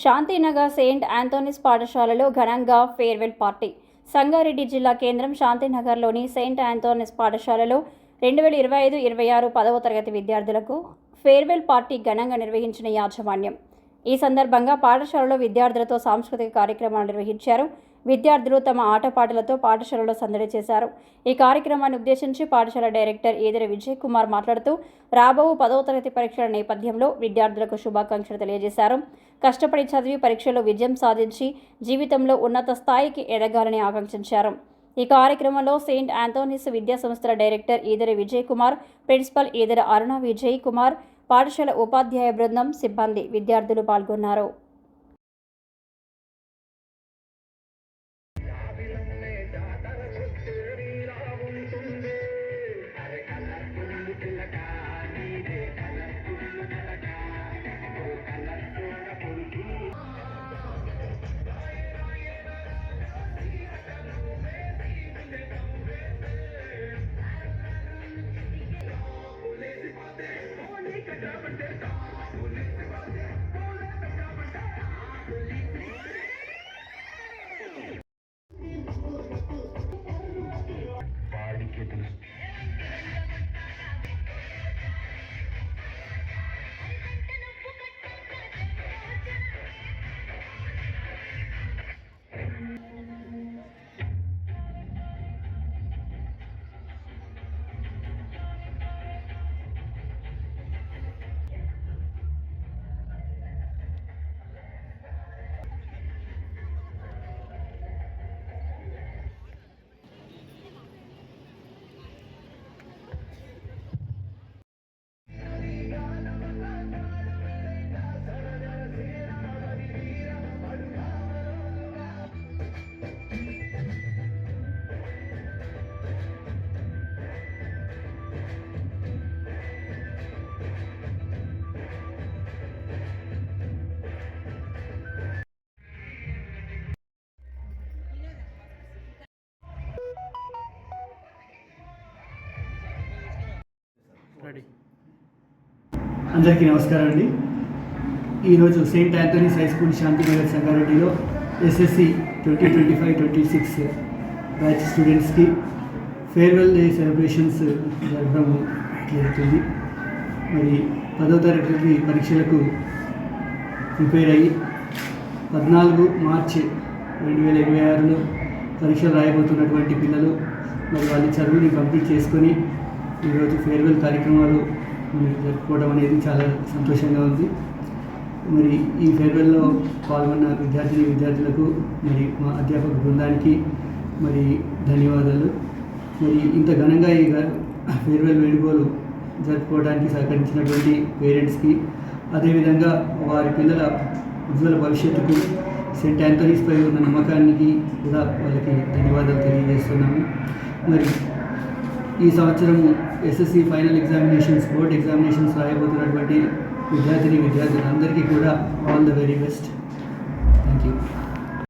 Shantinagar Saint Anthony's పాఠశాలలో ఘనంగా farewell party. Sangareddy జిల్లా కేంద్రం శాంతినగర్లోని సెయింట్ ఆంథోనీస్ పాఠశాలలో 2025-26 10వ తరగతి విద్యార్థులకు ఫేర్వెల్ పార్టీ ఘనంగా నిర్వహించిన యాజమాన్యం. ఈ సందర్భంగా పాఠశాలలో విద్యార్థులతో సాంస్కృతిక కార్యక్రమాలు నిర్వహించారు. విద్యార్థులు తమ ఆటపాటలతో పాఠశాలలో సందడి చేశారు. ఈ కార్యక్రమాన్ని ఉద్దేశించి పాఠశాల డైరెక్టర్ ఈదరి విజయ్ కుమార్ మాట్లాడుతూ రాబో 10వ తరగతి పరీక్షల నేపథ్యంలో విద్యార్థులకు శుభాకాంక్షలు తెలియజేశారు. కష్టపడి చదివి పరీక్షలో విజయం సాధించి జీవితంలో ఉన్నత స్థాయికి ఎదగాలని ఆకాంక్షించారు. ఈ కార్యక్రమంలో సెయింట్ ఆంథోనీస్ విద్యా సంస్థల డైరెక్టర్ ఈదరి విజయ్ కుమార్, ప్రిన్సిపల్ ఈదరి అరుణ విజయ్ కుమార్, పాఠశాల ఉపాధ్యాయ బృందం, సిబ్బంది, విద్యార్థులు పాల్గొన్నారు. అందరికీ నమస్కారం అండి. ఈరోజు Saint Anthony's high school Shantinagar సంగారెడ్డిలో ఎస్ఎస్సి 2025-26 బ్యాచ్ స్టూడెంట్స్కి ఫేర్వెల్ డే సెలబ్రేషన్స్ జరగడం జరుగుతుంది. మరి 10వ తరగతి పరీక్షలకు ప్రిపేర్ అయ్యి 14 మార్చి 2026లో పరీక్షలు రాయబోతున్నటువంటి పిల్లలు మరి వాళ్ళ చదువుని కంప్లీట్ చేసుకొని ఈరోజు ఫేర్వెల్ కార్యక్రమాలు జరుపుకోవడం అనేది చాలా సంతోషంగా ఉంది. మరి ఈ ఫేర్వెల్లో పాల్గొన్న విద్యార్థులకు మరి మా అధ్యాపక బృందానికి మరి ధన్యవాదాలు. మరి ఇంత ఘనంగా ఈ ఫేర్వెల్ వేడుకలు జరుపుకోవడానికి సహకరించినటువంటి పేరెంట్స్కి, అదేవిధంగా వారి పిల్లల ఉజ్వల భవిష్యత్తుకు సెయింట్ ఆంథోనీస్పై ఉన్న నమ్మకానికి కూడా వాళ్ళకి ధన్యవాదాలు తెలియజేస్తున్నాము. మరి ఈ సంవత్సరము SSC final examinations, board examinations రాయబోతున్నటువంటి విద్యార్థులందరికీ కూడా all the very best. Thank you.